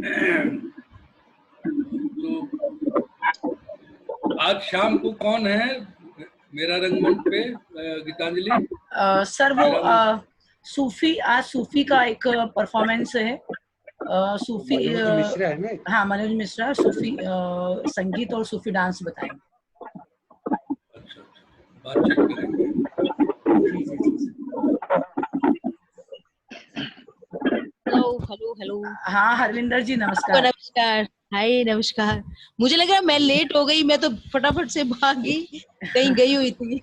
तो आज शाम को कौन है मेरा रंगमंच पे गीतांजलि? सर वो सूफी, आज सूफी का एक परफॉर्मेंस है। सूफी मनोज मिश्रा है ना? हाँ, मनोज मिश्रा सूफी संगीत और सूफी डांस बताएंगे। अच्छा, बातचीत करेंगे। हेलो। हाँ हरविंदर जी नमस्कार। नमस्कार। हाय नमस्कार। मुझे लग रहा है मैं लेट हो गई, मैं तो फटाफट से भागी, कहीं गई हुई थी।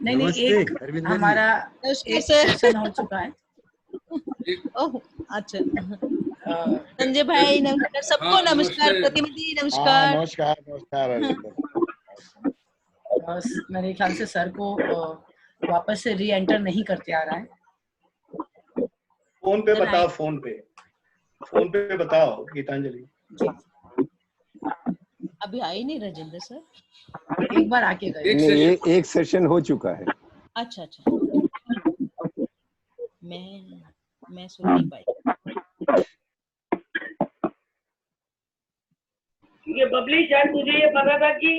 नहीं, एक हमारा एक सेशन हो चुका है। ओह अच्छा। संजय भाई नमस्कार, सबको नमस्कार। प्रतिमा दी नमस्कार। नमस्कार। मेरे ख्याल से सर को वापस से री एंटर नहीं करते आ रहा है। फोन पे बताओ, फोन पे बताओ गीतांजलि। अभी आई नहीं राजेंद्र सर? एक बार आके गए। एक सेशन हो चुका है। अच्छा। मैं सुन नहीं पाई। ये बबली शायद तुझे ये पता था कि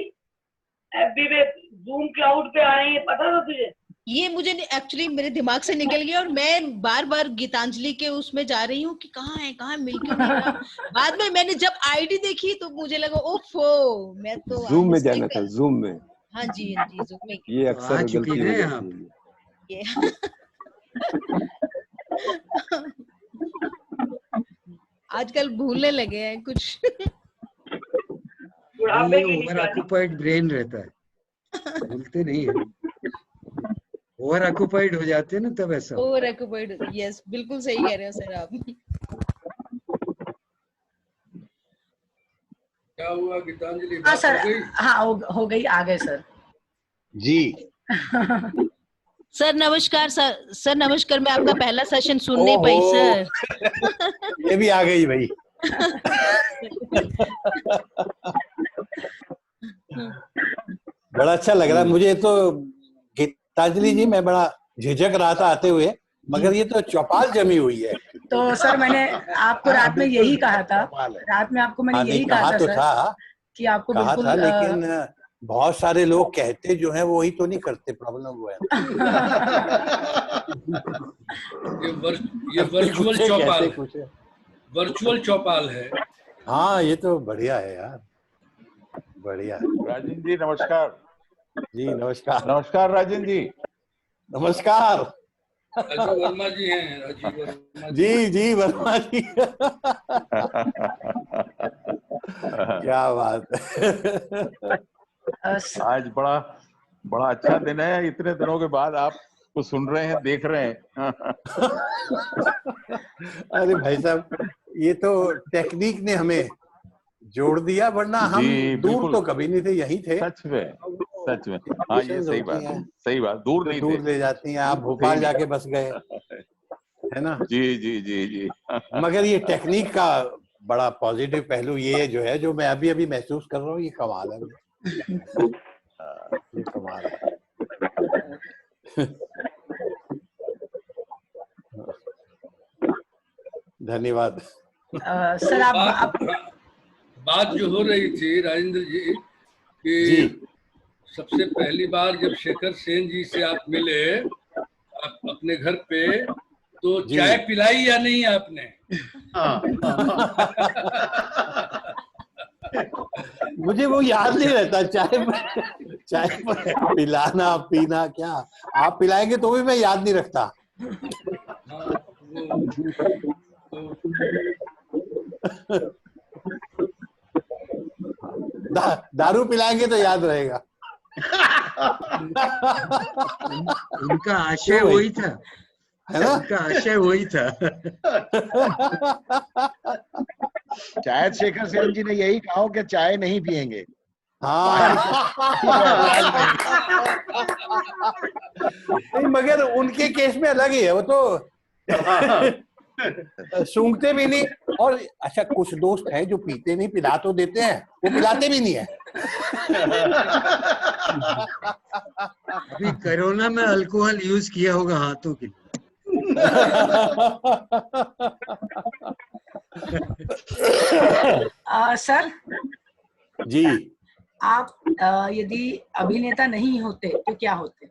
एफबी में जूम क्लाउड पे आए, ये पता था तुझे? ये मुझे एक्चुअली मेरे दिमाग से निकल गया और मैं बार बार गीतांजलि के उसमें जा रही हूँ कि कहाँ मिल क्यों नहीं रहा। बाद में मैंने जब आईडी देखी तो मुझे लगा ओफो, मैं तो जूम में जाना था, जूम में। हाँ जी जूम में। ये अक्सर गलती है ये आजकल भूलने लगे हैं कुछ। ओवर ऑक्यूपाइड ब्रेन रहता है, भूलते नहीं है। ओवर ऑक्यूपाइड हो जाते हैं ना तब ऐसा। ओवर ऑक्यूपाइड, यस बिल्कुल सही कह रहे हो सर आप। क्या हुआ गीतांजलि? हाँ सर, हाँ हो गई, आ गए सर जी। सर नमस्कार। सर नमस्कार, मैं आपका पहला सेशन सुन नहीं पाई सर। ये भी आ गई भाई। बड़ा अच्छा लग रहा है मुझे तो गीतांजलि जी। मैं बड़ा झिझक रहा था आते हुए, मगर ये तो चौपाल जमी हुई है। तो सर मैंने आपको रात में यही कहा था, यही कहा था सर कि आपको बिल्कुल था, लेकिन बहुत सारे लोग कहते जो हैं वो वही तो नहीं करते, प्रॉब्लम वो है। ये वर्चुअल चौपाल है। हाँ ये तो बढ़िया है यार, बढ़िया। राजेंद्र जी नमस्कार। जी नमस्कार। नमस्कार राजेंद्र जी। नमस्कार। राजीव वर्मा जी हैं। राजीव वर्मा जी वर्मा जी। क्या बात है। आज बड़ा अच्छा दिन है, इतने दिनों के बाद आपको सुन रहे हैं, देख रहे हैं। अरे भाई साहब, ये तो टेक्निक ने हमें जोड़ दिया, वरना हम दूर तो कभी नहीं थे, यहीं थे। सच में। हाँ ये सही बात, दूर नहीं थे। दूर ले जाती हैं। आप भोपाल जाके बस गए, है ना? जी। मगर ये टेक्निक का बड़ा पॉजिटिव पहलू ये जो है, जो मैं अभी महसूस कर रहा हूँ, ये कमाल है। ये कमाल है। धन्यवाद। सर आप बात जो हो रही थी राजेंद्र जी कि सबसे पहली बार जब शेखर सेन जी से आप मिले अपने घर पे, तो चाय पिलाई या नहीं आपने? मुझे वो याद नहीं रहता, चाय पर पिलाना पीना क्या। आप पिलाएंगे तो भी मैं याद नहीं रखता। दारू पिलाएंगे तो याद रहेगा। उनका आशय वही था, है ना? उनका आशय वही था। शायद शेखर सेन जी ने यही कहा कि चाय नहीं पिएंगे। नहीं, मगर उनके केस में अलग ही है, वो तो सूंघते भी नहीं। और अच्छा, कुछ दोस्त हैं जो पीते नहीं, पिला तो देते हैं, वो पिलाते भी नहीं है। अभी कोरोना में अल्कोहल यूज किया होगा हाथों के लिए। सर, जी, आप यदि अभिनेता नहीं होते तो क्या होते?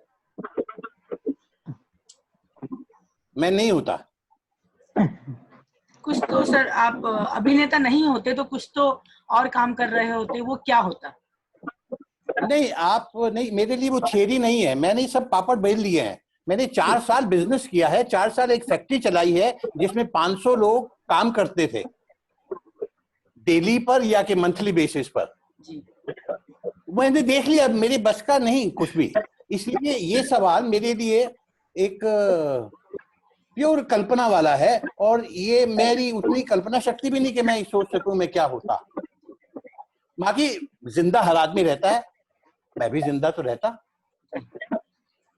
मैं नहीं होता। कुछ तो सर, आप अभिनेता नहीं होते तो कुछ तो और काम कर रहे होते, वो क्या होता? नहीं, आप नहीं, मेरे लिए वो थियरी नहीं है। मैंने ये सब पापड़ बेल लिए हैं। मैंने 4 साल बिजनेस किया है, 4 साल एक फैक्ट्री चलाई है जिसमें 500 लोग काम करते थे, डेली पर या के मंथली बेसिस पर। जी। मैंने देख लिया, मेरे बस का नहीं कुछ भी। इसलिए ये सवाल मेरे लिए एक प्योर कल्पना वाला है, और ये मेरी उतनी कल्पना शक्ति भी नहीं कि मैं सोच सकूं मैं क्या होता। बाकी जिंदा हर आदमी रहता है, मैं भी जिंदा तो रहता,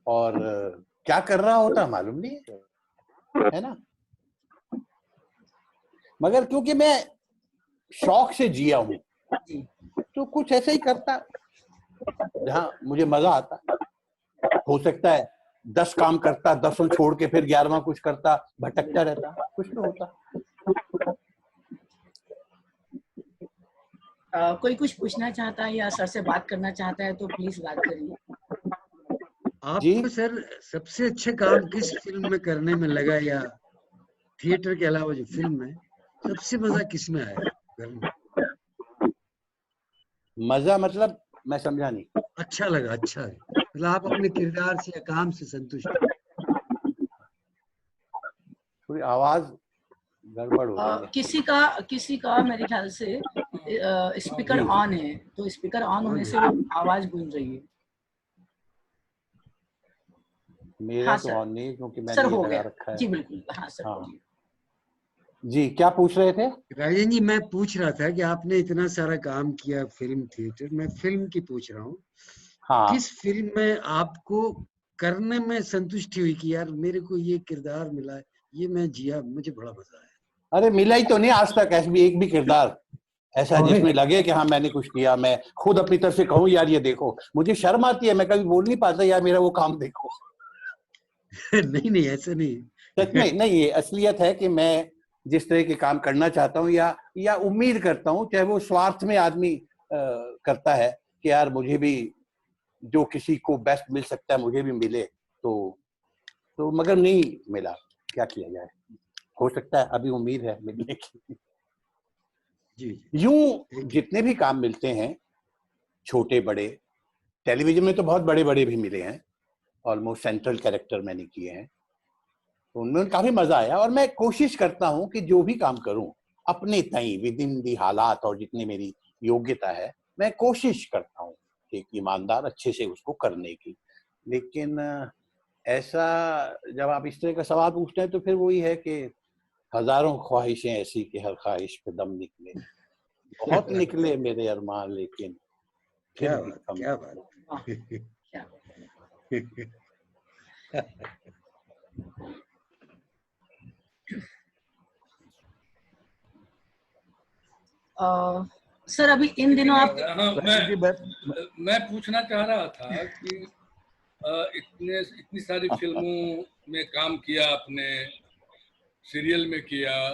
और क्या कर रहा होता मालूम नहीं है ना। मगर क्योंकि मैं शौक से जिया हूं तो कुछ ऐसे ही करता जहां मुझे मजा आता। हो सकता है 10 काम करता, 10 छोड़ के फिर 11वां कुछ करता, भटकता रहता, कुछ तो होता। कोई कुछ पूछना चाहता है या सर से बात करना चाहता है तो प्लीज बात करिए। आपको सर सबसे अच्छे काम किस फिल्म में करने में लगा, या थिएटर के अलावा जो फिल्म है सबसे मजा किस में आया करने? मजा मतलब मैं समझा नहीं। अच्छा लगा, अच्छा है मतलब आप अपने किरदार से या काम से संतुष्ट हैं? थोड़ी आवाज गड़बड़ हो रही है। किसी का मेरे ख्याल से स्पीकर ऑन है, तो स्पीकर ऑन होने से वो आवाज गूंज रही है। मेरा हाँ तो सर, ऑन नहीं, क्योंकि मैंने सर ये हो लगा गया रखा है। जी, बिल्कुल। हाँ सर, हाँ जी, क्या पूछ रहे थे? राजन जी, मैं पूछ रहा था कि आपने इतना सारा काम किया फिल्म थिएटर में, फिल्म की पूछ रहा हूँ। हाँ, किस फिल्म में आपको करने में संतुष्टि हुई कि यार मेरे को ये किरदार मिला है, ये मैं जिया, मुझे बड़ा मजा आया? अरे मिला ही तो नहीं आज तक ऐसा भी एक भी किरदार ऐसा जिसमें लगे कि हाँ मैंने कुछ किया। मैं खुद अपनी तरफ से कहूँ यार ये देखो, मुझे शर्म आती है, मैं कभी बोल नहीं पाता यार मेरा वो काम देखो। नहीं नहीं, ऐसा नहीं। सच में नहीं, ये असलियत है कि मैं जिस तरह के काम करना चाहता हूँ या उम्मीद करता हूँ, चाहे वो स्वार्थ में आदमी करता है कि यार मुझे भी जो किसी को बेस्ट मिल सकता है मुझे भी मिले, तो मगर नहीं मिला, क्या किया जाए। हो सकता है अभी उम्मीद है मिलने की। जी यूं जितने भी काम मिलते हैं छोटे बड़े, टेलीविजन में तो बहुत बड़े बड़े भी मिले हैं, ऑलमोस्ट सेंट्रल कैरेक्टर मैंने किए हैं, तो उनमें काफी मजा आया। और मैं कोशिश करता हूं कि जो भी काम करूं अपने तई विद इन दी हालात और जितनी मेरी योग्यता है, मैं कोशिश करता हूं एक ईमानदार अच्छे से उसको करने की। लेकिन ऐसा जब आप इस तरह का सवाल पूछते हैं तो फिर वही है कि हजारों ख्वाहिशें ऐसी कि हर ख्वाहिश पे दम निकले। बहुत निकले मेरे अरमान, लेकिन फिर क्या भी बात, कम। क्या बात। सर अभी इन दिनों आप मैं पूछना चाह रहा था कि इतनी सारी फिल्मों में काम किया आपने, सीरियल में किया,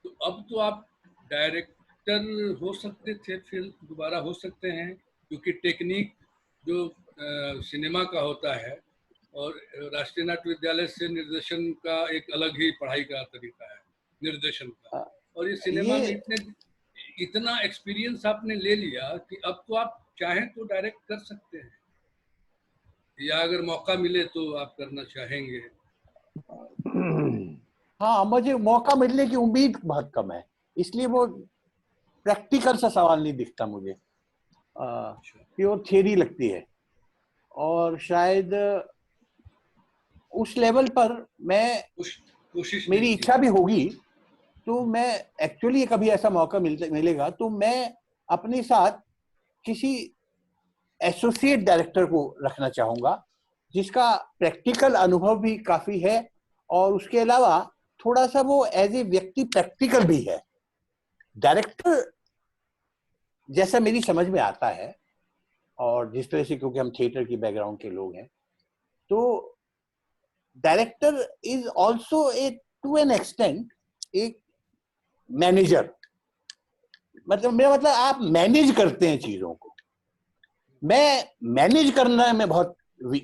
तो अब तो आप डायरेक्टर हो सकते थे, फिर दोबारा हो सकते हैं, क्योंकि टेक्निक जो सिनेमा का होता है और राष्ट्रीय नाट्य विद्यालय से निर्देशन का एक अलग ही पढ़ाई का तरीका है निर्देशन का, और ये सिनेमा में इतना एक्सपीरियंस आपने ले लिया कि अब तो आप चाहें तो डायरेक्ट कर सकते हैं, या अगर मौका मिले तो आप करना चाहेंगे? हाँ, मुझे मौका मिलने की उम्मीद बहुत कम है, इसलिए वो प्रैक्टिकल सा सवाल नहीं दिखता मुझे, प्योर थियरी लगती है। और शायद उस लेवल पर मैं कोशिश मेरी इच्छा भी होगी तो मैं एक्चुअली कभी ऐसा मौका मिलेगा तो मैं अपने साथ किसी एसोसिएट डायरेक्टर को रखना चाहूंगा जिसका प्रैक्टिकल अनुभव भी काफी है, और उसके अलावा थोड़ा सा वो एज ए व्यक्ति प्रैक्टिकल भी है। डायरेक्टर जैसा मेरी समझ में आता है, और जिस तरह से क्योंकि हम थिएटर की बैकग्राउंड के लोग हैं, तो director is also a to an extent एक मैनेजर। मतलब मेरा मतलब आप मैनेज करते हैं चीजों को। मैं मैनेज करना में बहुत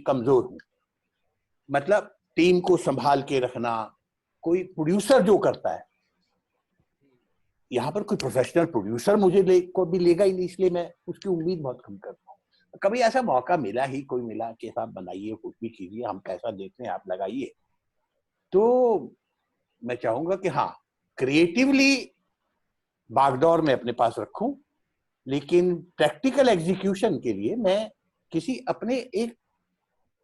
कमजोर हूं। मतलब टीम को संभाल के रखना, कोई प्रोड्यूसर जो करता है, यहाँ पर कोई प्रोफेशनल प्रोड्यूसर मुझे को भी लेगा ही नहीं, इसलिए मैं उसकी उम्मीद बहुत कम करता हूँ। कभी ऐसा मौका मिला ही, कोई मिला कि आप बनाइए, कुछ भी कीजिए, हम पैसा देते हैं, आप लगाइए, तो मैं चाहूंगा कि हाँ, क्रिएटिवली बागडोर में अपने पास रखूं, लेकिन प्रैक्टिकल एग्जीक्यूशन के लिए मैं किसी अपने एक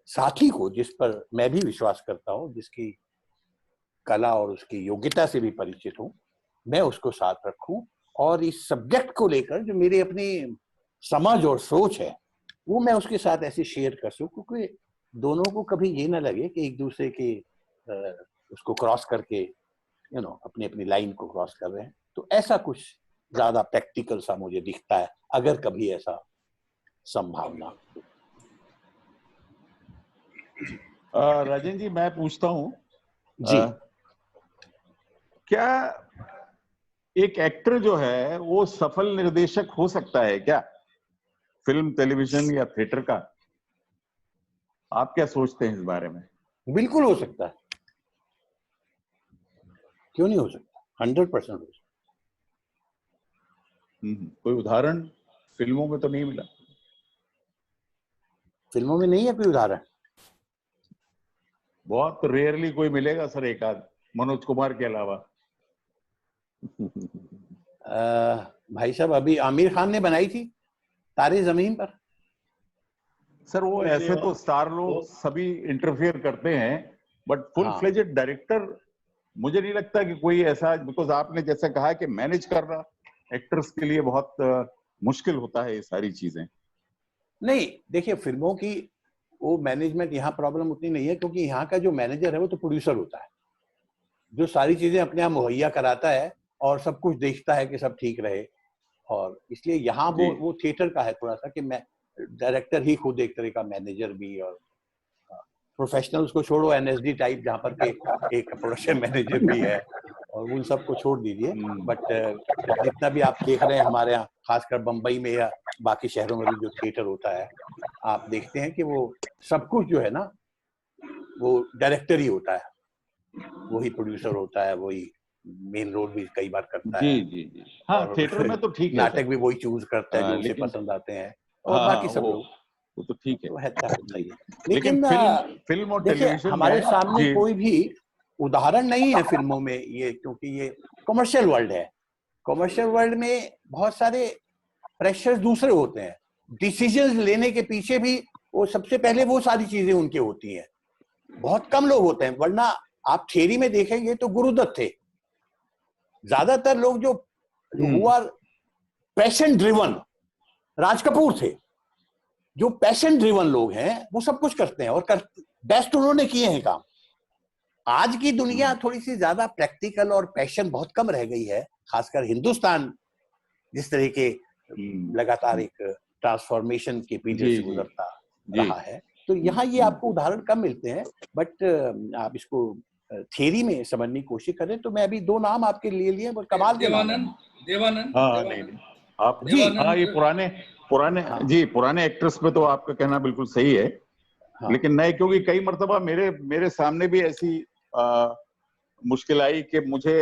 साथी को, जिस पर मैं भी विश्वास करता हूं, जिसकी कला और उसकी योग्यता से भी परिचित हूं, मैं उसको साथ रखूं और इस सब्जेक्ट को लेकर जो मेरी अपनी समझ और सोच है वो मैं उसके साथ ऐसे शेयर कर सकूं, क्योंकि दोनों को कभी ये ना लगे कि एक दूसरे के उसको क्रॉस करके अपनी अपनी लाइन को क्रॉस कर रहे हैं। तो ऐसा कुछ ज्यादा प्रैक्टिकल सा मुझे दिखता है, अगर कभी ऐसा संभावना। राजेंद्र जी, मैं पूछता हूँ जी, क्या एक एक्टर जो है वो सफल निर्देशक हो सकता है क्या, फिल्म, टेलीविजन या थिएटर का? आप क्या सोचते हैं इस बारे में? बिल्कुल हो सकता है, क्यों नहीं हो सकता, 100% हो सकता। कोई उदाहरण फिल्मों में तो नहीं मिला? फिल्मों में नहीं है कोई उदाहरण? बहुत रेयरली कोई मिलेगा सर, एक आध, मनोज कुमार के अलावा। भाई साहब, अभी आमिर खान ने बनाई थी तारे जमीन पर। सर वो ऐसे तो स्टार लोग सभी इंटरफेयर करते हैं, बट फुल फ्लेजेड डायरेक्टर मुझे नहीं लगता कि कोई ऐसा, बिकॉज आपने जैसे कहा कि मैनेज करना एक्टर्स के लिए बहुत मुश्किल होता है ये सारी चीजें। नहीं, देखिए, फिल्मों की वो मैनेजमेंट यहाँ प्रॉब्लम उतनी नहीं है, क्योंकि यहाँ का जो मैनेजर है वो तो प्रोड्यूसर होता है, जो सारी चीजें अपने आप मुहैया कराता है और सब कुछ देखता है कि सब ठीक रहे। और इसलिए यहाँ वो थिएटर का है थोड़ा सा कि मैं डायरेक्टर ही खुद एक तरह का मैनेजर भी, और प्रोफेशनल्स को छोड़ो, एनएसडी टाइप जहाँ पर के एक प्रोडक्शन मैनेजर भी है, और उन सबको छोड़ दीजिए। बट जितना भी आप देख रहे हैं हमारे यहाँ, खासकर बम्बई में या बाकी शहरों में भी जो थिएटर होता है, आप देखते हैं कि वो सब कुछ जो है ना, वो डायरेक्टर ही होता है, वही प्रोड्यूसर होता है, वही मेन रोल भी कई बार करता है। जी। हाँ, थिएटर में तो ठीक है, नाटक भी वही चूज करता है जो उसे पसंद आते हैं, और बाकी सब लोग वो तो ठीक है, तो है। लेकिन फिल्म और टेलीविजन हमारे सामने कोई भी उदाहरण नहीं है फिल्मों में ये, क्योंकि ये कमर्शियल वर्ल्ड है। कमर्शियल वर्ल्ड में बहुत सारे प्रेशर दूसरे होते हैं, डिसीजंस लेने के पीछे भी वो सबसे पहले वो सारी चीजें उनके होती हैं, बहुत कम लोग होते हैं। वरना आप थियरी में देखेंगे तो गुरुदत्त थे, ज्यादातर लोग जो हुआ पैशन ड्रिवन, राज कपूर थे, जो पैशन ड्रिवन लोग हैं वो सब कुछ करते हैं, और बेस्ट उन्होंने किए हैं काम। आज की दुनिया थोड़ी सी ज्यादा प्रैक्टिकल और पैशन बहुत कम रह गई है, खासकर हिंदुस्तान जिस तरह के लगातार एक ट्रांसफॉर्मेशन के पीरियड से गुजरता रहा है। तो यहाँ ये आपको उदाहरण कम मिलते हैं, बट आप इसको थियरी में समझने की कोशिश करें तो मैं अभी 2 नाम आपके लिए कमाल के देवानंद। हाँ, नहीं आप जी, हाँ, ये पुराने एक्टर्स पे तो आपका कहना बिल्कुल सही है। हाँ। लेकिन नए, क्योंकि कई मर्तबा मेरे सामने भी ऐसी मुश्किल आई कि मुझे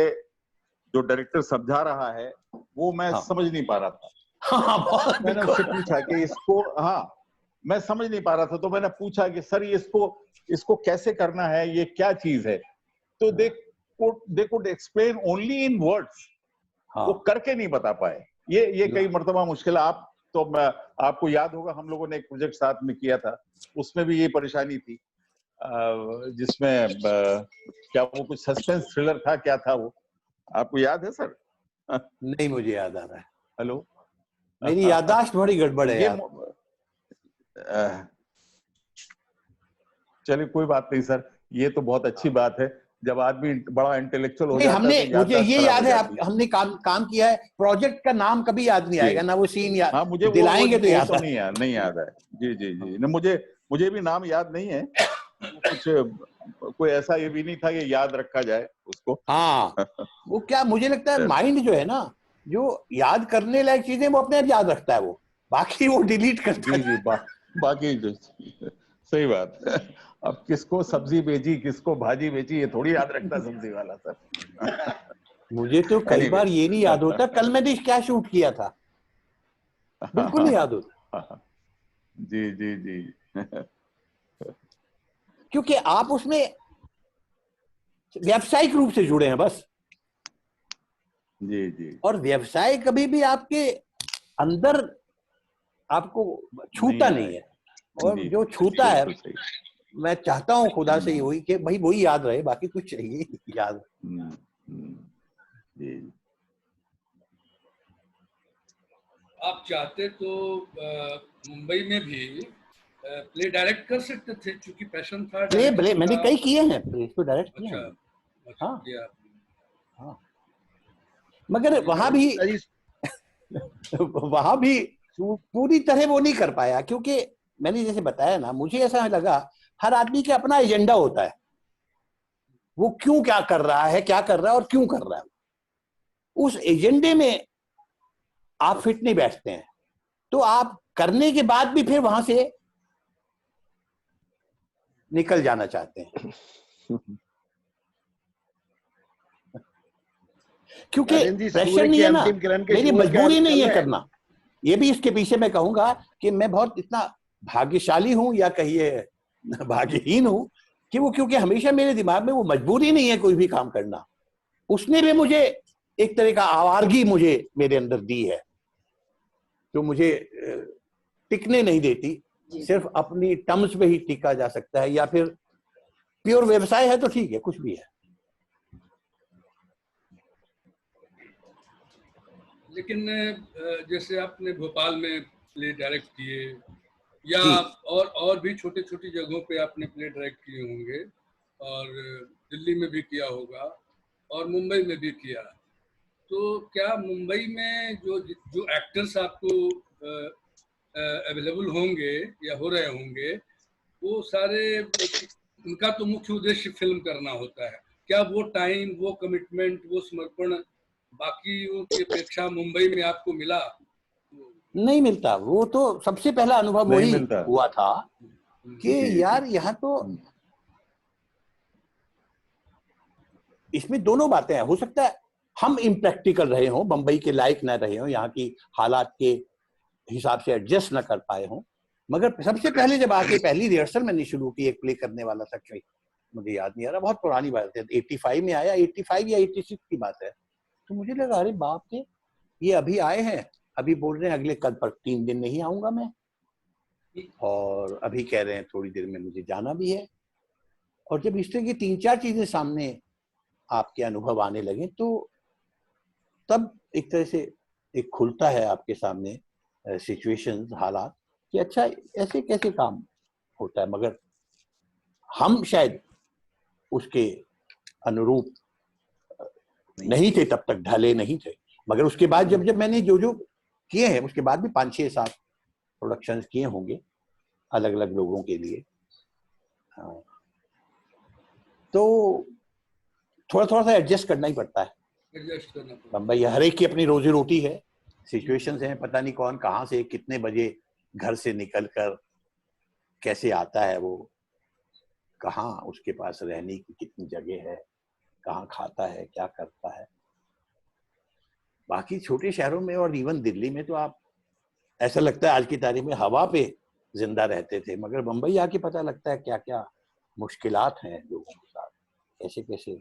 जो डायरेक्टर समझा रहा है वो मैं समझ नहीं पा रहा था। मैंने उससे पूछा कि इसको, मैं समझ नहीं पा रहा था, तो मैंने पूछा कि सर ये इसको कैसे करना है, ये क्या चीज है? तो they could explain only in words, वो करके नहीं बता पाए। ये कई मर्तबा मुश्किल। आप तो आपको याद होगा, हम लोगों ने एक प्रोजेक्ट साथ में किया था, उसमें भी ये परेशानी थी, जिसमें क्या वो कुछ सस्पेंस थ्रिलर था, क्या था वो, आपको याद है सर? नहीं, मुझे याद आ रहा है। हेलो, मेरी याददाश्त बड़ी गड़बड़ है यार। चलिए कोई बात नहीं सर, ये तो बहुत अच्छी बात है जब आदमी बड़ा इंटेलेक्चुअल हो जाता है। मुझे ये याद है, हमने काम किया है, प्रोजेक्ट का नाम कभी याद नहीं आएगा ना, वो सीन याद, हाँ, मुझे दिलाएंगे तो याद नहीं याद है। जी, मुझे भी नाम याद नहीं है, कुछ कोई ऐसा ये भी नहीं था कि याद रखा जाए उसको। हाँ, वो क्या, मुझे लगता है माइंड जो है ना, जो याद करने लायक चीजें वो अपने आप याद रखता है, वो बाकी वो डिलीट करता है। जी बाकी सही बात। अब किसको सब्जी बेची किसको भाजी बेची ये थोड़ी याद रखता सब्जी वाला सर। मुझे तो कई बार ये नहीं याद होता कल मैंने क्या शूट किया था, बिल्कुल नहीं याद होता। जी जी जी। क्योंकि आप उसमें व्यावसायिक रूप से जुड़े हैं बस। जी जी। और व्यवसाय कभी भी आपके अंदर आपको छूता नहीं है, और जो छूता है मैं चाहता हूँ खुदा से वही कि भाई वही याद रहे, बाकी कुछ चाहिए याद। जी। आप चाहते तो मुंबई में भी प्ले डायरेक्ट कर सकते थे, क्योंकि पैशन था। प्ले मैंने कई किए हैं, प्ले तो डायरेक्ट किए हैं। अच्छा हाँ किया। हाँ, मगर वहां भी पूरी तरह वो नहीं कर पाया, क्योंकि मैंने जैसे बताया ना, मुझे ऐसा लगा हर आदमी का अपना एजेंडा होता है, वो क्यों क्या कर रहा है, क्या कर रहा है और क्यों कर रहा है। उस एजेंडे में आप फिट नहीं बैठते हैं तो आप करने के बाद भी फिर वहां से निकल जाना चाहते हैं, क्योंकि प्रेशर नहीं है ना, मेरी मजबूरी नहीं है करना। ये भी इसके पीछे मैं कहूंगा कि मैं बहुत इतना भाग्यशाली हूं या कहिए भाग्यहीन हूं कि वो, क्योंकि हमेशा मेरे दिमाग में वो मजबूरी नहीं है कोई भी काम करना। उसने भी मुझे एक तरह का आवारगी मुझे मेरे अंदर दी है, जो मुझे टिकने नहीं देती। सिर्फ अपनी टर्म्स पे ही टिका जा सकता है, या फिर प्योर व्यवसाय है तो ठीक है, कुछ भी है। लेकिन जैसे आपने भोपाल में प्ले डायरेक्ट किए, या और भी छोटी छोटी जगहों पे आपने प्ले डायरेक्ट किए होंगे, और दिल्ली में भी किया होगा और मुंबई में भी किया, तो क्या मुंबई में जो एक्टर्स आपको अवेलेबल होंगे या हो रहे होंगे, वो सारे, उनका तो मुख्य उद्देश्य फिल्म करना होता है, क्या वो टाइम, वो कमिटमेंट, वो समर्पण बाकियों की अपेक्षा मुंबई में आपको मिला? नहीं मिलता। वो तो सबसे पहला अनुभव वही हुआ था कि यार यहाँ तो इसमें दोनों बातें हैं। हो सकता है हम इम्प्रैक्टिकल रहे हों, बंबई के लायक न रहे हों, यहाँ की हालात के हिसाब से एडजस्ट न कर पाए हों, मगर सबसे पहले जब आके पहली रिहर्सल मैंने शुरू की एक प्ले करने वाला था, मुझे याद नहीं आ रहा, बहुत पुरानी बात है, 85 में आया, 85 या 86 की बात है। तो मुझे लगा अरे बाप रे, ये अभी आए हैं, अभी बोल रहे हैं अगले कल पर 3 दिन नहीं आऊंगा मैं, और अभी कह रहे हैं थोड़ी देर में मुझे जाना भी है। और जब इस तरह की 3-4 चीजें सामने आपके अनुभव आने लगे, तो तब एक तरह से एक खुलता है आपके सामने सिचुएशंस, हालात, कि अच्छा ऐसे कैसे काम होता है। मगर हम शायद उसके अनुरूप नहीं थे, तब तक ढले नहीं थे। मगर उसके बाद जब मैंने जो किए हैं, उसके बाद भी 5-6-7 प्रोडक्शंस किए होंगे अलग अलग लोगों के लिए। हाँ, तो थोड़ा थोड़ा सा एडजस्ट करना ही पड़ता है। बम्बई हर एक की अपनी रोजी रोटी है, सिचुएशंस हैं, पता नहीं कौन कहाँ से कितने बजे घर से निकलकर कैसे आता है, वो कहाँ उसके पास रहने की कितनी जगह है, कहाँ खाता है, क्या करता है। बाकी छोटे शहरों में और इवन दिल्ली में तो आप, ऐसा लगता है आज की तारीख में हवा पे जिंदा रहते थे, मगर बम्बई आके पता लगता है क्या क्या मुश्किलात हैं लोगों के साथ, कैसे कैसे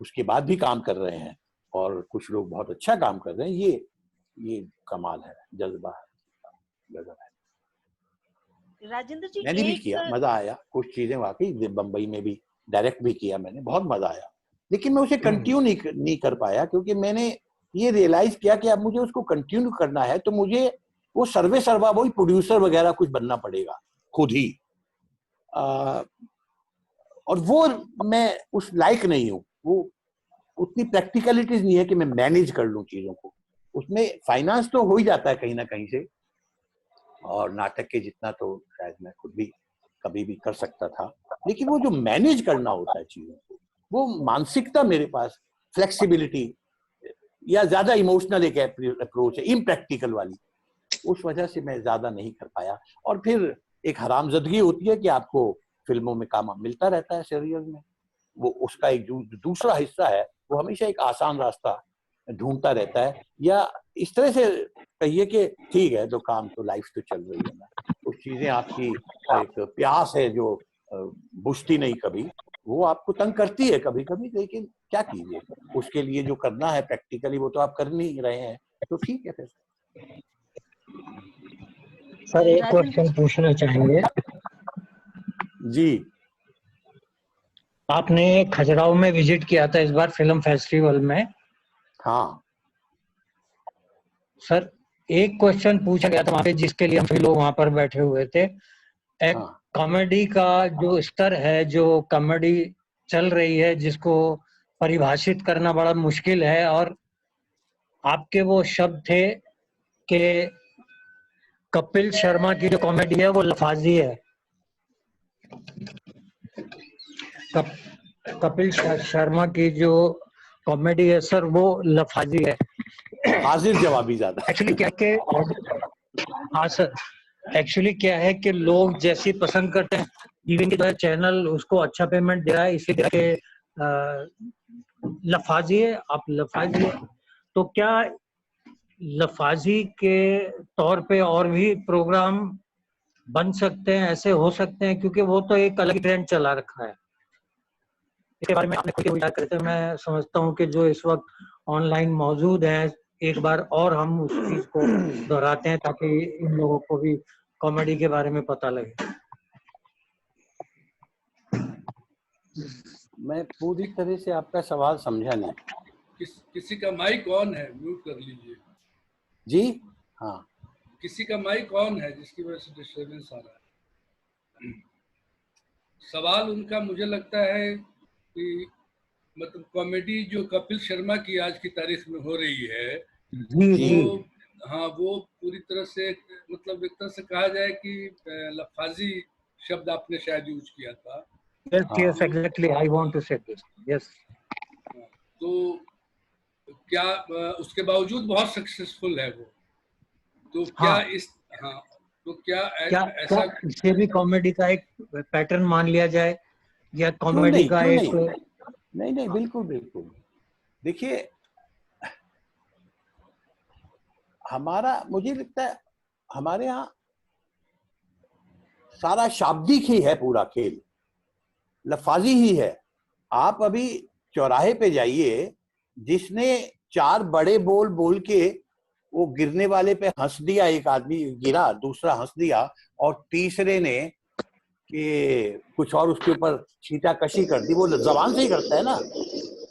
उसके बाद भी काम कर रहे हैं, और कुछ लोग बहुत अच्छा काम कर रहे हैं। ये कमाल है, जज्बा है, गजब है। राजेंद्र जी, मैंने भी किया, मजा आया, कुछ चीजें वाकई बम्बई में भी डायरेक्ट भी किया मैंने, बहुत मजा आया, लेकिन मैं उसे कंटिन्यू नहीं कर पाया, क्योंकि मैंने ये रियलाइज किया कि अब मुझे उसको कंटिन्यू करना है तो मुझे वो सर्वे सर्वा वही प्रोड्यूसर वगैरह कुछ बनना पड़ेगा खुद ही, और वो मैं उस लायक नहीं हूँ, वो उतनी प्रैक्टिकलिटीज नहीं है कि मैं मैनेज कर लूं चीजों को। उसमें फाइनेंस तो हो ही जाता है कहीं ना कहीं से, और नाटक के जितना तो शायद मैं खुद भी कभी भी कर सकता था, लेकिन वो जो मैनेज करना होता है चीजों को, वो मानसिकता मेरे पास, फ्लेक्सिबिलिटी या ज्यादा इमोशनल एक अप्रोच है, इम्प्रैक्टिकल वाली, उस वजह से मैं ज्यादा नहीं कर पाया। और फिर एक हरामजदगी होती है कि आपको फिल्मों में काम मिलता रहता है, सीरियल में, वो उसका एक दूसरा हिस्सा है, वो हमेशा एक आसान रास्ता ढूंढता रहता है, या इस तरह से कहिए कि ठीक है तो काम तो लाइफ तो चल रही है ना, कुछ चीजें आपकी एक प्यास है जो बुझती नहीं कभी, वो आपको तंग करती है कभी कभी, लेकिन क्या कीजिए, उसके लिए जो करना है प्रैक्टिकली वो तो आप कर नहीं रहे हैं, तो ठीक है फिर। सर एक क्वेश्चन पूछना चाहेंगे जी। आपने खजुराहो में विजिट किया था इस बार फिल्म फेस्टिवल में। हाँ सर एक क्वेश्चन पूछा गया था वहाँ पे जिसके लिए हम सभी लोग वहाँ पर बैठे हुए थे, एक कॉमेडी का जो स्तर है, जो कॉमेडी चल रही है जिसको परिभाषित करना बड़ा मुश्किल है, और आपके वो शब्द थे कि कपिल शर्मा की जो कॉमेडी है वो लफाजी है। कपिल शर्मा की जो कॉमेडी है सर वो लफाजी है, हाजिर जवाबी ज्यादा। एक्चुअली क्या के, हाँ सर, एक्चुअली क्या है कि लोग जैसी पसंद करते हैं, इवन की चैनल उसको अच्छा पेमेंट दे रहा है, इसी तरह के लफाजी है, आप लफाजी है, तो क्या लफाजी के तौर पे और भी प्रोग्राम बन सकते हैं, ऐसे हो सकते हैं, क्योंकि वो तो एक अलग ट्रेंड चला रखा है। इसके बारे में आपने खुद विचार करते हैं, मैं समझता हूँ कि जो इस वक्त ऑनलाइन मौजूद है, एक बार और हम उस चीज को दोहराते हैं ताकि इन लोगों को भी कॉमेडी के बारे में पता लगे। मैं पूरी तरह से आपका सवाल समझा नहीं। किसी का माइक ऑन है, म्यूट कर लीजिए। जी हाँ, किसी का माइक ऑन है जिसकी वजह से डिस्टर्बेंस आ रहा है। सवाल उनका मुझे लगता है कि मतलब कॉमेडी जो कपिल शर्मा की आज की तारीख में हो रही है, वो हाँ वो पूरी तरह से मतलब एक तरह से कहा जाए कि लफाजी शब्द आपने शायद यूज किया था। Yes, exactly. I want to say this. Yes. तो क्या उसके बावजूद बहुत सक्सेसफुल है वो, तो क्या इस हाँ तो क्या ऐसा इसे भी कॉमेडी का एक पैटर्न मान लिया जाए, या कॉमेडी का एक नहीं बिल्कुल बिल्कुल। देखिए मुझे लगता है हमारे यहाँ सारा शाब्दिक ही है, पूरा खेल लफाजी ही है। आप अभी चौराहे पे जाइए, जिसने 4 बड़े बोल बोल के वो गिरने वाले पे हंस दिया, एक आदमी गिरा, दूसरा हंस दिया, और तीसरे ने कि कुछ और उसके ऊपर छींटाकशी कर दी, वो जबान से ही करता है ना।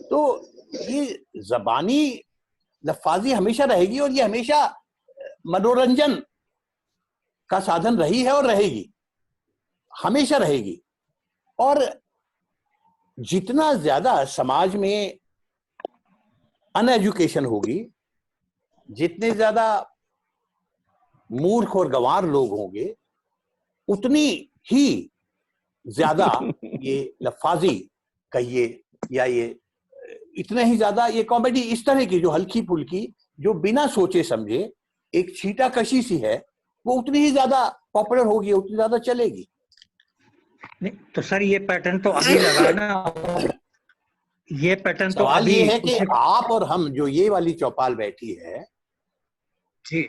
तो ये जबानी लफाजी हमेशा रहेगी, और ये हमेशा मनोरंजन का साधन रही है और रहेगी, हमेशा रहेगी। और जितना ज्यादा समाज में अनएजुकेशन होगी, जितने ज्यादा मूर्ख और गंवार लोग होंगे, उतनी ही ज्यादा ये लफाजी कहिए या ये इतने ही ज्यादा ये कॉमेडी इस तरह की जो हल्की फुल्की, जो बिना सोचे समझे एक छींटाकशी सी है, वो उतनी ही ज्यादा पॉपुलर होगी, उतनी ज्यादा चलेगी। नहीं तो सर ये पैटर्न तो अभी लगा ना, ये पैटर्न तो सवाल अभी ये है कि आप और हम जो ये वाली चौपाल बैठी है जी,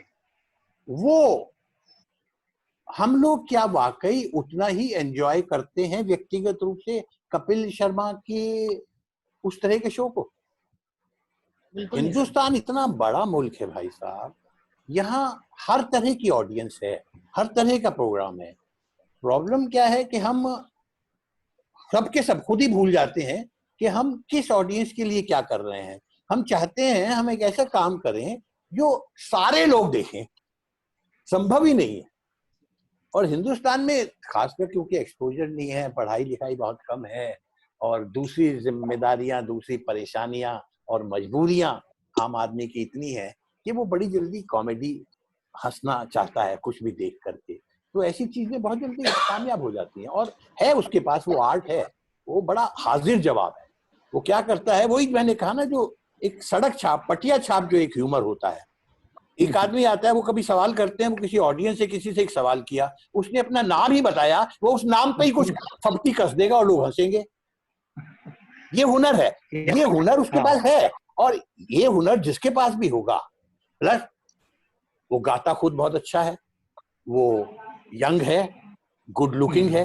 वो हम लोग क्या वाकई उतना ही एंजॉय करते हैं व्यक्तिगत रूप से कपिल शर्मा के उस तरह के शो को? हिंदुस्तान इतना बड़ा मुल्क है भाई साहब, यहाँ हर तरह की ऑडियंस है, हर तरह का प्रोग्राम है। प्रॉब्लम क्या है कि हम सबके सब खुद ही भूल जाते हैं कि हम किस ऑडियंस के लिए क्या कर रहे हैं। हम चाहते हैं हम एक ऐसा काम करें जो सारे लोग देखें, संभव ही नहीं है। और हिंदुस्तान में खासकर क्योंकि एक्सपोजर नहीं है, पढ़ाई लिखाई बहुत कम है, और दूसरी जिम्मेदारियां, दूसरी परेशानियां और मजबूरियां आम आदमी की इतनी है कि वो बड़ी जल्दी कॉमेडी हंसना चाहता है कुछ भी देख करके। तो ऐसी चीजें बहुत जल्दी कामयाब हो जाती हैं, और है उसके पास वो आर्ट है, वो बड़ा हाजिर जवाब है। वो क्या करता है, वही मैंने कहा ना, जो एक सड़क छाप, पटिया छाप जो एक ह्यूमर होता है। एक आदमी आता है, वो कभी सवाल करते हैं, वो किसी ऑडियंस से किसी से एक सवाल किया, उसने अपना नाम ही बताया, वो उस नाम पे ही कुछ फपटी कस देगा और लोग हंसेंगे। ये हुनर है, ये हुनर उसके पास है। और ये हुनर जिसके पास भी होगा, प्लस वो गाता खुद बहुत अच्छा है, वो यंग है, गुड लुकिंग है,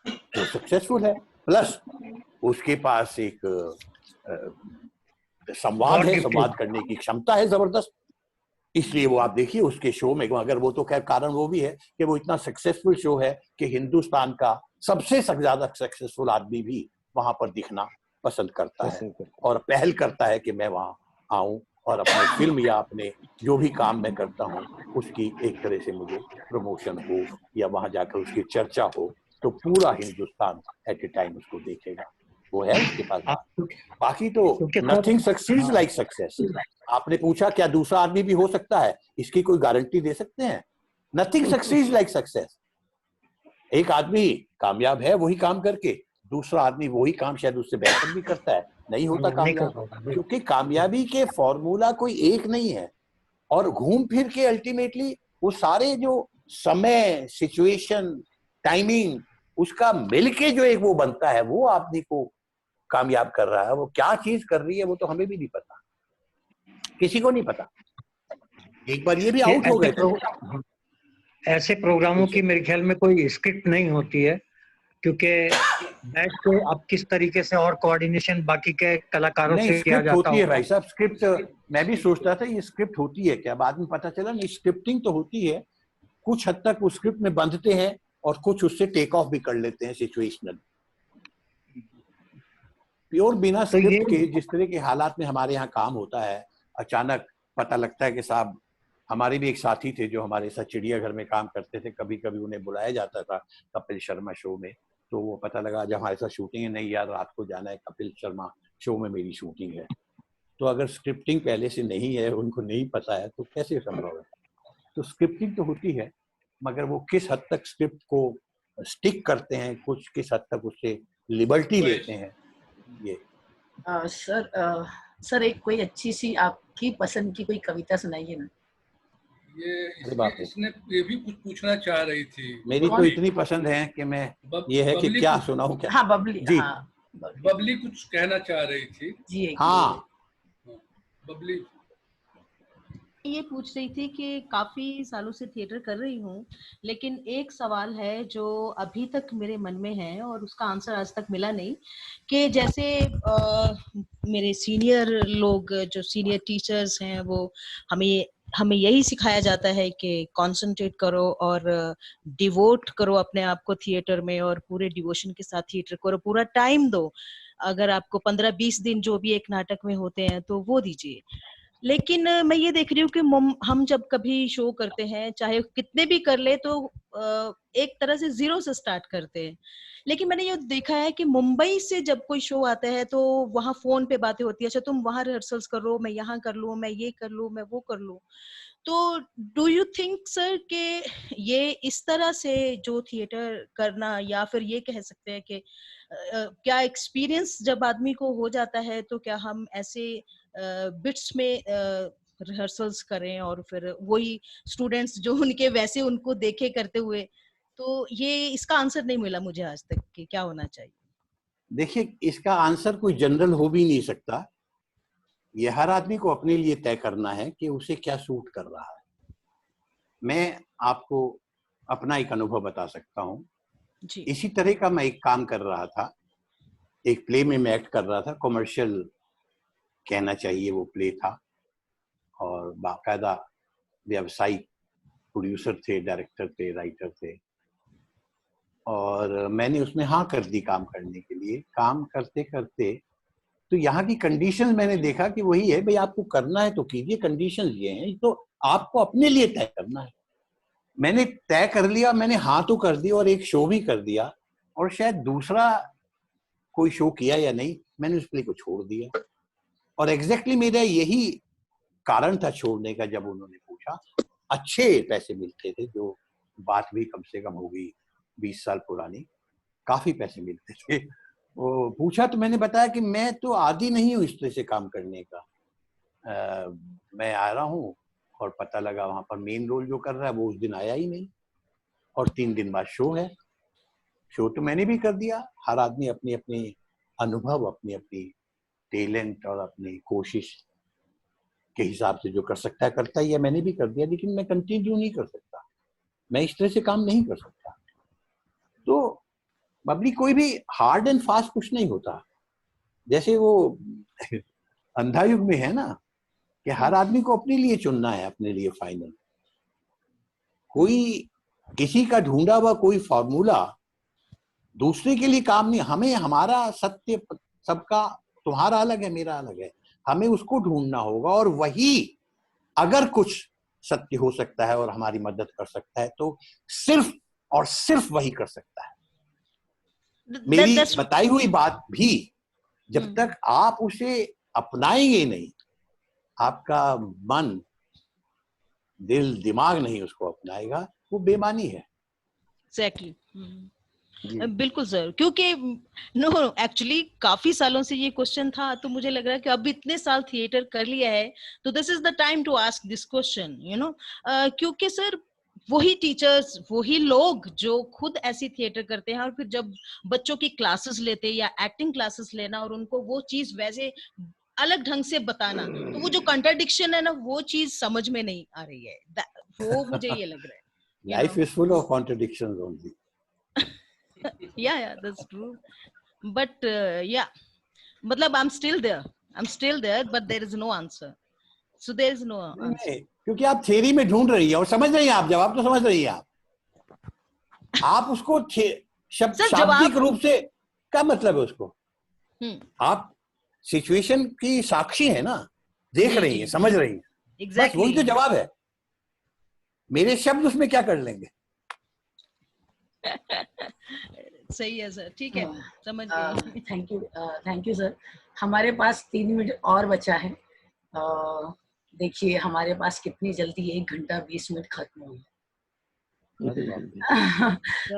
वो सक्सेसफुल है, प्लस उसके पास एक संवाद है, संवाद करने की क्षमता है जबरदस्त। इसलिए वो आप देखिए उसके शो में, अगर वो तो खैर कारण वो भी है कि वो इतना सक्सेसफुल शो है कि हिंदुस्तान का सबसे ज्यादा सक्सेसफुल आदमी भी वहां पर दिखना पसंद करता है और पहल करता है कि मैं वहां आऊं और अपने फिल्म या अपने जो भी काम मैं करता हूं उसकी एक तरह से मुझे प्रमोशन हो या वहां जाकर उसकी चर्चा हो, तो पूरा हिंदुस्तान एट ए टाइम उसको देखेगा। वो है उसके पास बात। बाकी तो नथिंग सक्सीड्स लाइक सक्सेस। आपने पूछा क्या दूसरा आदमी भी हो सकता है, इसकी कोई गारंटी दे सकते हैं? Nothing succeeds like success. एक आदमी कामयाब है वही काम करके, दूसरा आदमी वही काम शायद उससे बेहतर भी करता है, नहीं होता कामयाब, क्योंकि कामयाबी के फॉर्मूला कोई एक नहीं है। और घूम फिर के अल्टीमेटली वो सारे जो समय, सिचुएशन, टाइमिंग, उसका मिलके जो एक वो बनता है, वो आदमी को कामयाब कर रहा है। वो क्या चीज कर रही है वो तो हमें भी नहीं पता, किसी को नहीं पता। एक बार ये भी आउट हो गए थे। ऐसे प्रोग्रामों की मेरे ख्याल में कोई स्क्रिप्ट नहीं होती है, क्योंकि बैठ के आप किस तरीके से और कोऑर्डिनेशन बाकी के कलाकारों से किया जाता होती है भाई साहब। स्क्रिप्ट मैं भी सोचता था ये स्क्रिप्ट होती है क्या, बाद में पता चला नहीं, स्क्रिप्टिंग तो होती है। कुछ हद तक वो स्क्रिप्ट में बंधते हैं और कुछ उससे टेक ऑफ भी कर लेते हैं सिचुएशनल। प्योर बिना स्क्रिप्ट के जिस तरह के हालात में हमारे यहाँ काम होता है, अचानक पता लगता है कि साहब, हमारे भी एक साथी थे जो हमारे साथ चिड़ियाघर में काम करते थे, कभी कभी उन्हें बुलाया जाता था कपिल शर्मा शो में, तो वो पता लगा जब हमारे साथ शूटिंग है, नहीं यार रात को जाना है, कपिल शर्मा शो में मेरी शूटिंग है। तो अगर स्क्रिप्टिंग पहले से नहीं है, उनको नहीं पता है, तो कैसे संभव है? तो स्क्रिप्टिंग तो होती है, मगर वो किस हद तक स्क्रिप्ट को स्टिक करते हैं, कुछ किस हद तक उससे लिबर्टी लेते हैं, ये सर एक कोई अच्छी सी आपकी पसंद की कोई कविता सुनाइए ना। इसने ये भी कुछ पूछना चाह रही थी। मेरी तो इतनी पसंद है कि मैं ये है कि क्या सुनाऊं क्या। हाँ बबली जी, हाँ, बबली कुछ कहना चाह रही थी जी। हाँ बबली ये पूछ रही थी कि काफी सालों से थिएटर कर रही हूँ, लेकिन एक सवाल है जो अभी तक मेरे मन में है और उसका आंसर आज तक मिला नहीं, कि जैसे मेरे सीनियर लोग, जो सीनियर टीचर्स हैं, वो हमें यही सिखाया जाता है कि कंसंट्रेट करो और डिवोट करो अपने आप को थिएटर में, और पूरे डिवोशन के साथ थिएटर करो, पूरा टाइम दो। अगर आपको 15-20 दिन जो भी एक नाटक में होते हैं तो वो दीजिए। लेकिन मैं ये देख रही हूँ कि हम जब कभी शो करते हैं, चाहे कितने भी कर ले, तो एक तरह से जीरो से स्टार्ट करते हैं। लेकिन मैंने ये देखा है कि मुंबई से जब कोई शो आता है तो वहाँ फोन पे बातें होती है, अच्छा तुम वहाँ रिहर्सल्स करो, मैं यहाँ कर लूँ, मैं ये कर लूँ, मैं वो कर लूँ। तो डू यू थिंक सर कि ये इस तरह से जो थिएटर करना, या फिर ये कह सकते हैं कि क्या एक्सपीरियंस जब आदमी को हो जाता है तो क्या हम ऐसे बिट्स में रिहर्सल्स करें और फिर वही स्टूडेंट्स जो उनके वैसे उनको देखे करते हुए? तो ये इसका आंसर नहीं मिला मुझे आज तक कि क्या होना चाहिए। देखिए, इसका आंसर कोई जनरल हो भी नहीं सकता। ये हर आदमी को अपने लिए तय करना है कि उसे क्या सूट कर रहा है। मैं आपको अपना एक अनुभव बता सकता हूँ। इसी तरह का मैं एक काम कर रहा था, एक प्ले में मैं एक्ट कर रहा था, कॉमर्शियल कहना चाहिए वो प्ले था, और बाकायदा व्यावसायिक प्रोड्यूसर थे, डायरेक्टर थे, राइटर थे, और मैंने उसमें हाँ कर दी काम करने के लिए। काम करते करते तो यहाँ की कंडीशंस मैंने देखा कि वही है भाई, आपको करना है तो कीजिए, कंडीशंस ये हैं, तो आपको अपने लिए तय करना है। मैंने तय कर लिया, मैंने हाँ तो कर दी और एक शो भी कर दिया, और शायद दूसरा कोई शो किया या नहीं, मैंने उस प्ले को छोड़ दिया। और एग्जैक्टली मेरा यही कारण था छोड़ने का। जब उन्होंने पूछा, अच्छे पैसे मिलते थे, जो बात भी कम से कम होगी 20 साल पुरानी, काफी पैसे मिलते थे। वो पूछा तो मैंने बताया कि मैं तो आदी नहीं हूँ इस तरह से काम करने का, मैं आ रहा हूँ और पता लगा वहां पर मेन रोल जो कर रहा है वो उस दिन आया ही नहीं, और 3 दिन बाद शो है। शो तो मैंने भी कर दिया। हर आदमी अपनी अपनी अनुभव, अपनी अपनी टैलेंट और अपनी कोशिश के हिसाब से जो कर सकता है करता ही है। मैंने भी कर दिया, लेकिन मैं कंटिन्यू नहीं कर सकता, मैं इस तरह से काम नहीं कर सकता। तो बबली कोई भी हार्ड एंड फास्ट कुछ नहीं होता। जैसे वो अंधा युग में है ना कि हर आदमी को अपने लिए चुनना है, अपने लिए फाइनल। कोई किसी का ढूंढा हुआ कोई फॉर्मूला दूसरे के लिए काम नहीं। हमें हमारा सत्य सबका, तुम्हारा अलग है, मेरा अलग है, हमें उसको ढूंढना होगा, और वही अगर कुछ सत्य हो सकता है और हमारी मदद कर सकता है तो सिर्फ और सिर्फ वही कर सकता है। मेरी बताई हुई बात भी जब तक आप उसे अपनाएंगे नहीं, आपका मन, दिल, दिमाग नहीं उसको अपनाएगा, वो बेमानी है। एग्जैक्टली बिल्कुल सर, क्योंकि नो एक्चुअली काफी सालों से ये क्वेश्चन था, तो मुझे लग रहा है कि अब इतने साल थिएटर कर लिया है तो this is the time to ask this question, you know, क्योंकि सर वही टीचर्स, वही लोग जो खुद ऐसी थिएटर करते हैं और फिर जब बच्चों की क्लासेस लेते हैं या एक्टिंग क्लासेस लेना और उनको वो चीज वैसे अलग ढंग से बताना, तो वो जो कंट्राडिक्शन है ना, वो चीज समझ में नहीं आ रही है। वो मुझे ये लग रहा है, life is full of contradictions only. yeah, that's true, but yeah, matlab I'm still there, but there is no answer, so there is no answer. क्योंकि आप थ्योरी में ढूंढ रही है और समझ रही हैं, आप जवाब तो समझ रही हैं, आप उसको शाब्दिक रूप से, क्या मतलब है उसको, आप सिचुएशन की साक्षी है ना, देख रही हैं, समझ रही हैं, exactly. वही तो जवाब है। मेरे शब्द उसमें क्या कर लेंगे? सही है सर, ठीक है, समझ गए। Thank you sir. हमारे पास 3 मिनट और बचा है। देखिए हमारे पास कितनी जल्दी 1 घंटा 20 मिनट खत्म हो गया।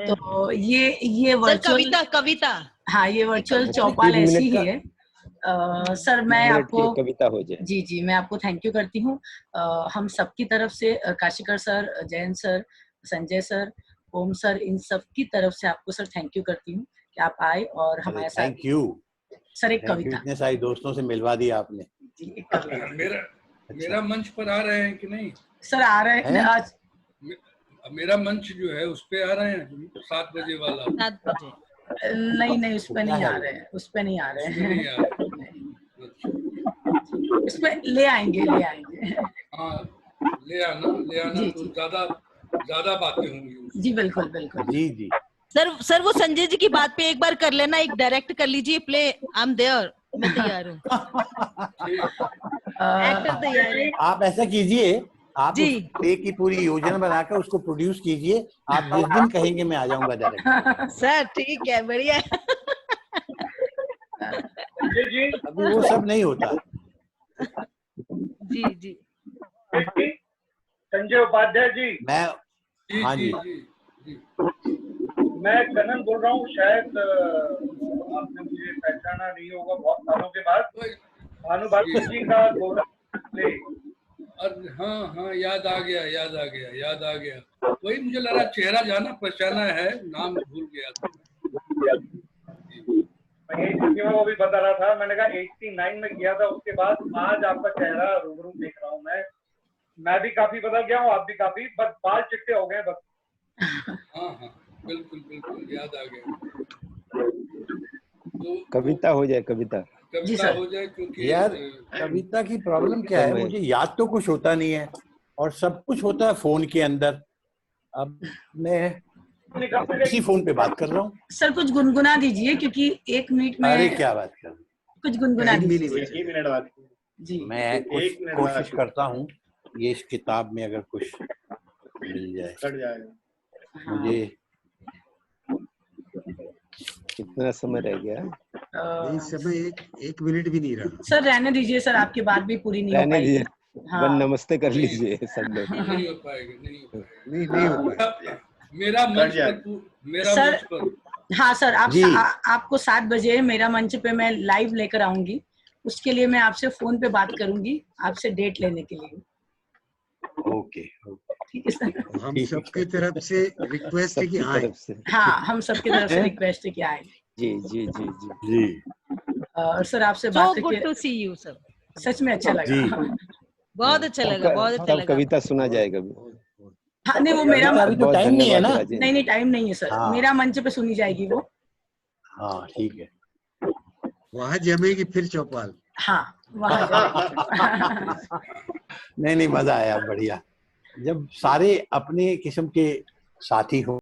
तो ये वर्चुअल कविता, हाँ, ये वर्चुअल चौपाल ऐसी ही है। सर मैं आपको कविता हो जाए। जी मैं आपको थैंक यू करती हूँ। हम सबकी तरफ से, Kashikar sir, Jayant sir, Sanjay sir, Om sir, इन सब की तरफ से आपको सर थैंक यू करती हूँ कि आप आए और हमारे साथ। Thank you sir. एक कविता, इतने सारे दोस्तों से मिलवा दिया आपने जी। एक कविता। मेरा मंच पर आ रहे हैं कि नहीं? सर आ रहे हैं आज। मेरा मंच जो है उस पे आ रहे हैं 7 बजे वाला। 7 बजे नहीं उस पे नहीं आ रहे हैं, उस पे नहीं आ रहे हैं, उस पे ले आएंगे। हाँ, ले आना तो ज्यादा बातें होंगी। जी बिल्कुल। जी सर वो संजय जी की बात पे एक बार कर लेना, एक डायरेक्ट कर लीजिए प्ले। आई एम देयर, मैं तैयार हूँ। एक्टर तैयार है। आप ऐसा कीजिए, आप प्ले की पूरी योजना बनाकर उसको प्रोड्यूस कीजिए। आप जिस दिन कहेंगे मैं आ जाऊंगा डायरेक्ट। सर ठीक है, बढ़िया। अभी वो सब नहीं होता। जी संजय उपाध्याय जी। मैं हाँ जी मैं कनन बोल रहा हूँ। शायद आपने मुझे पहचाना नहीं होगा बहुत सालों के बाद। भानुभास्कर जी का हाँ, याद आ गया। वही मुझे लगा चेहरा जाना पहचाना है, नाम भूल गया था। मैं वो भी बता रहा था, मैंने कहा 89 में किया था, उसके बाद आज आपका चेहरा रूबरू देख रहा हूँ। मैं भी काफी बदल गया हूँ, आप भी काफी, बस बाल चिट्टे हो गए बस। हाँ बिल्कुल याद आ गया। तो कविता हो जाए, कविता हो जाए, क्योंकि यार कविता की प्रॉब्लम क्या है, मुझे याद तो कुछ होता नहीं है और सब कुछ होता है फोन के अंदर। अब मैं इसी फोन पे बात कर रहा हूँ। सर कुछ गुनगुना दीजिए, क्योंकि 1 मिनट में। अरे क्या बात कर, कुछ गुनगुना दीजिए। 1 मिनट बाद जी मैं कोशिश करता हूँ, ये इस किताब में अगर कुछ मिल जाए। कट जाएगा। मुझे कितना समय रह गया? समय 1 मिनट भी नहीं रहा। सर रहने दीजिए सर, आपकी बात भी पूरी नहीं हो पाएगी। हाँ। नमस्ते कर लीजिए सब लोग। नहीं हो पाएगा। नहीं हो पाएगा। मेरा मंच पर हाँ सर, आपको 7 बजे मेरा मंच पे मैं लाइव लेकर आऊंगी उसके लिए मैं आपसे फोन पे बात करूंगी, आपसे डेट लेने के लिए। ओके ठीक है सर। हम सबकी तरफ से रिक्वेस्ट है कि आए। हाँ, हम सबकी तरफ से रिक्वेस्ट है कि आए। जी जी जी जी जी। और सर आपसे बात So good to see you, sir. सच में अच्छा लगा। बहुत अच्छा लगा, बहुत अच्छा लगा। कविता सुना जाएगा। हाँ नहीं, वो मेरा अभी तो टाइम नहीं है ना। नहीं टाइम नहीं है सर। हाँ। मेरा मंच पे सुनी जाएगी वो। हाँ ठीक है। वहाँ जमेगी फिर चौपाल। हाँ वहाँ नहीं मजा आया, बढ़िया। जब सारे अपने किस्म के साथी हो